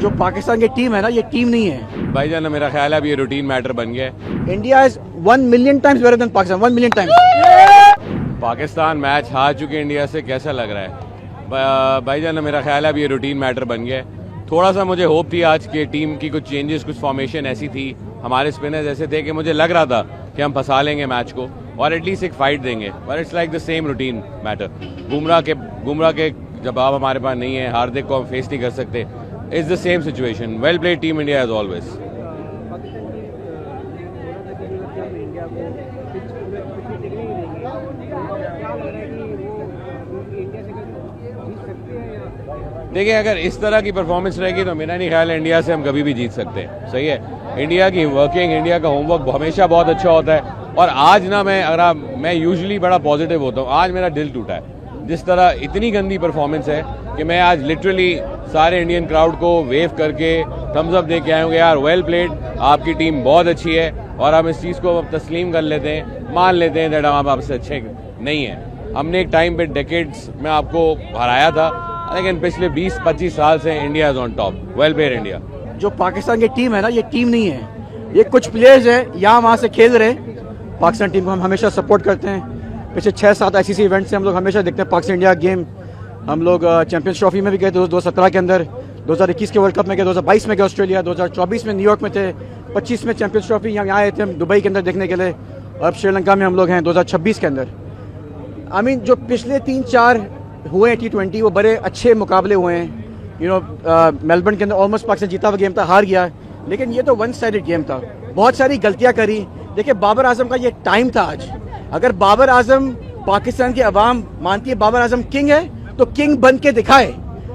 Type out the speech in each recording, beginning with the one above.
जो पाकिस्तान की टीम है ना, ये टीम नहीं है भाईजान, मेरा ख्याल है अब ये रूटीन मैटर बन गया है। India is 1 million times better than Pakistan, 1 million times. Pakistan match हार चुके इंडिया से, कैसा लग रहा है भाईजान? मेरा ख्याल है अब ये रूटीन मैटर बन गया है। थोड़ा सा मुझे होप थी आज के टीम की, कुछ चेंजेस, कुछ फॉर्मेशन ऐसी थी, हमारे स्पिनर्स ऐसे थे कि मुझे लग रहा था कि हम फंसा लेंगे मैच को और एटलीस्ट एक फाइट देंगे, but it's like the same routine matter. Bumrah के जवाब हमारे पास नहीं है, हार्दिक को हम फेस नहीं कर सकते। It's the same situation. Well played team India as always. देखिए, अगर इस तरह की परफॉर्मेंस रहेगी तो मेरा नहीं ख्याल है इंडिया से हम कभी भी जीत सकते हैं। सही है, इंडिया की वर्किंग, इंडिया का होमवर्क हमेशा बहुत अच्छा होता है। और आज ना मैं यूजुअली बड़ा पॉजिटिव होता हूँ, आज मेरा दिल टूटा है। जिस तरह इतनी गंदी परफॉर्मेंस है कि मैं आज लिटरली सारे इंडियन क्राउड को वेव करके थम्स अप दे के आए होंगे, यार वेल प्लेड, आपकी टीम बहुत अच्छी है। और हम इस चीज़ को तस्लीम कर लेते हैं, मान लेते हैं दैट हम आपसे अच्छे नहीं हैं। हमने एक टाइम पे डेकेड्स में आपको हराया था, लेकिन पिछले 20-25 साल से India is on top. Well played India. जो पाकिस्तान की टीम है ना, ये टीम नहीं है, ये कुछ प्लेयर्स हैं यहाँ वहाँ से खेल रहे। पाकिस्तान टीम को हम हमेशा सपोर्ट करते हैं। पिछले 6-7 ICC इवेंट से हम लोग हमेशा देखते हैं पाकिस्तान इंडिया गेम। हम लोग चैंपियंस ट्रॉफी में भी गए 2017 के अंदर, 2021 के वर्ल्ड कप में गए, 2022 में गए ऑस्ट्रेलिया, 2024 में न्यूयॉर्क में थे, 25 में चैंपियंस ट्रॉफी यहाँ आए थे हम दुबई के अंदर देखने के लिए। और अब श्रीलंका में हम लोग हैं 2026 के अंदर। आई मीन जो पिछले 3-4 हुए हैं T20, वो बड़े अच्छे मुकाबले हुए हैं। मेलबर्न के अंदर ऑलमोस्ट पाकिस्तान जीता हुआ गेम था, हार गया, लेकिन ये तो वन साइडेड गेम था। बहुत सारी गलतियां करी। देखिए, बाबर आजम का ये टाइम था आज। अगर बाबर आजम, पाकिस्तान की आवाम मानती है बाबर आजम किंग है, तो किंग बन के दिखाए,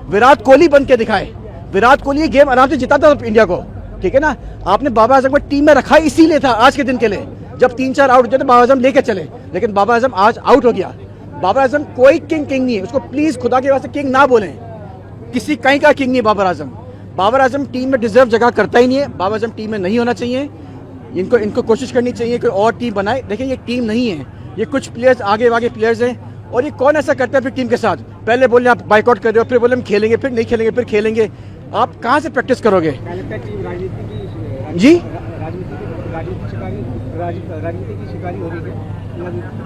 विराट कोहली बन के दिखाए। विराट कोहली ये गेम आराम से जिताता था इंडिया को, ठीक है ना। आपने बाबर आजम को टीम में रखा इसीलिए था, आज के दिन के लिए। जब 3-4 आउट हो जाते बाबर आजम लेके चले, लेकिन बाबर आजम आज आउट हो गया। बाबर आजम कोई किंग नहीं है, उसको प्लीज खुदा के वास्ते किंग ना बोलें। किसी कहीं का किंग नहीं बाबर आजम। बाबर आजम टीम में डिजर्व जगह करता ही नहीं है। बाबर आजम टीम में नहीं होना चाहिए। इनको कोशिश करनी चाहिए कोई और टीम बनाए। देखिए, ये टीम नहीं है, ये कुछ प्लेयर्स आगे प्लेयर्स हैं। और ये कौन ऐसा करता है फिर टीम के साथ? पहले बोले आप बाइकआउट कर रहे हो, फिर बोले हम खेलेंगे, फिर नहीं खेलेंगे, फिर खेलेंगे। आप कहाँ से प्रैक्टिस करोगे जी? राजनीति की शिकारी हो रही है।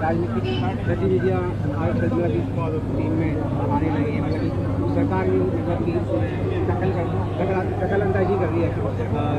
राजनीतिक गतिविधियाँ टीम में आने लगी है। मतलब सरकार भी दखल अंदाजी कर रही है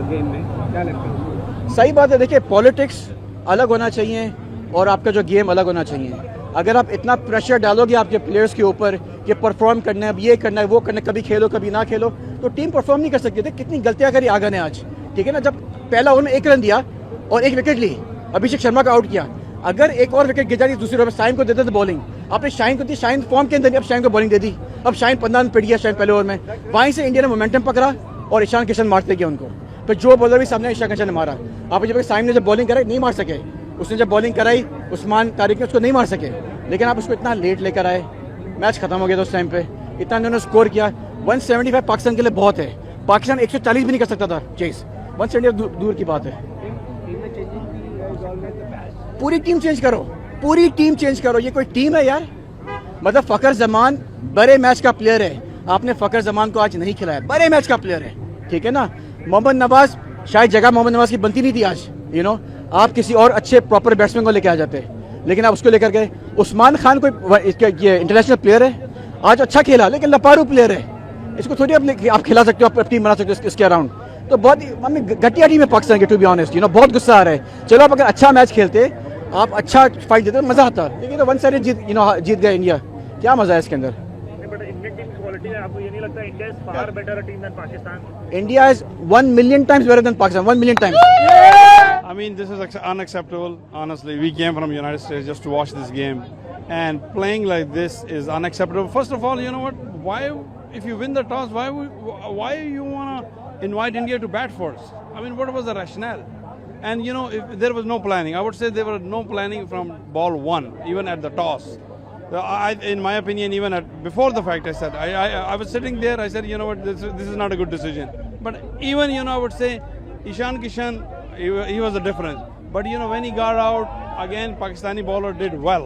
गेम में। क्या लगता है? सही बात है। देखिए, पॉलिटिक्स अलग होना चाहिए और आपका जो गेम अलग होना चाहिए। अगर आप इतना प्रेशर डालोगे आपके प्लेयर्स के ऊपर कि परफॉर्म करना है, अब ये करना है, वो करना है, कभी खेलो कभी ना खेलो, तो टीम परफॉर्म नहीं कर सकती। थे कितनी गलतियां करी आगा ने आज, ठीक है ना। जब पहला ओवर में 1 रन दिया और 1 विकेट ली, अभिषेक शर्मा का आउट किया। अगर एक और विकेट गिर जाती दूसरी ओवर में, शाइन को देते थे बॉलिंग। आपने शाइन को दी, शाइन फॉर्म के अंदर नहीं, अब शाइन को बॉलिंग दे दी। अब शाइन 15 रन पिट गया शाइन पहले ओवर में। वहीं से इंडिया ने मोमेंटम पकड़ा और ईशान किशन मारते गए उनको। फिर जो बॉलर भी सामने ईशान किशन ने मारा। आप जब शाइन ने जब बॉलिंग कराई नहीं मार सके, उसने जब बॉलिंग कराई उस्मान तारिक ने, उसको नहीं मार सके। लेकिन आप उसको इतना लेट लेकर आए, मैच खत्म हो गया था उस टाइम पे। इतना उन्होंने स्कोर किया। 175 पाकिस्तान के लिए बहुत है। पाकिस्तान 140 भी नहीं कर सकता था चेस। 170 दूर की बात है। पूरी टीम चेंज करो, पूरी टीम चेंज करो। ये कोई टीम है यार? मतलब फखर जमान बड़े मैच का प्लेयर है, आपने फखर जमान को आज नहीं खिलाया। बड़े मैच का प्लेयर है, ठीक है ना। मोहम्मद नवाज, शायद जगह मोहम्मद नवाज की बनती नहीं थी आज। आप किसी और अच्छे प्रॉपर बैट्समैन को लेके आ जाते, लेकिन आप उसको लेकर गए। उस्मान खान कोई ये इंटरनेशनल प्लेयर है, आज अच्छा खेला, लेकिन लपारू प्लेयर है। इसको थोड़ी आप खिला सकते हो, आप टीम बना सकते हो इसके अराउंड। तो बहुत घटिया टीम है पाकिस्तान की, टू बी ऑनेस्ट। बहुत गुस्सा आ रहा है। चलो, आप अगर अच्छा मैच खेलते, आप अच्छा फाइट देते, मजा आता। लेकिन तो 1 साइड जीत गए इंडिया, क्या मजा है इसके अंदर? India is 1 million times better than Pakistan. 1 million times. I mean, this is unacceptable. Honestly, we came from the United States just to watch this game, and playing like this is unacceptable. First of all, you know what? Why, if you win the toss, why you wanna invite India to bat first? I mean, what was the rationale? And if there was no planning, I would say there was no planning from ball 1, even at the toss. In my opinion, even before the fact, I said I was sitting there. I said, you know what, this is not a good decision. But even I would say Ishan Kishan, he was the difference. But when he got out again, Pakistani bowler did well,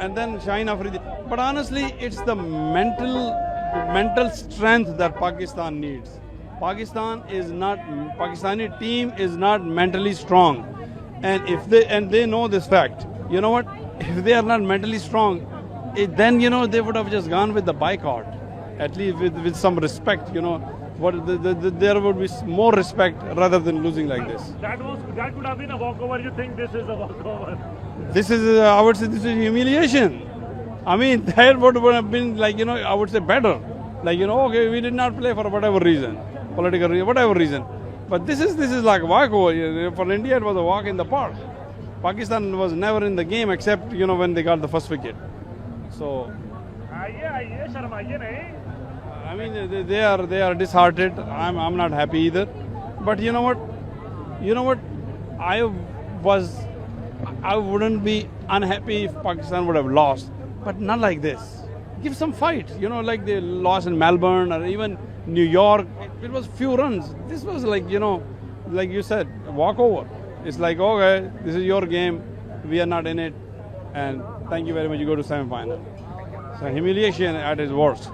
and then Shaheen Afridi. But honestly, it's the mental strength that Pakistan needs. Pakistani team is not mentally strong, and they know this fact. You know what? If they are not mentally strong, then they would have just gone with the boycott, at least with some respect. There would be more respect rather than losing like this. That could have been a walkover. You think this is a walkover? This is I would say this is humiliation. I mean, that would have been I would say better. Okay, we did not play for whatever reason, political reason, whatever reason. But this is like a walkover. For India, it was a walk in the park. Pakistan was never in the game except when they got the first wicket. So I mean, they are disheartened. I'm not happy either. But you know what? I wouldn't be unhappy if Pakistan would have lost, but not like this. Give some fight. Like they lost in Melbourne or even New York. It was few runs. This was like you said, walkover. It's like, okay, this is your game. We are not in it. And thank you very much. You go to semi-final. So humiliation at its worst.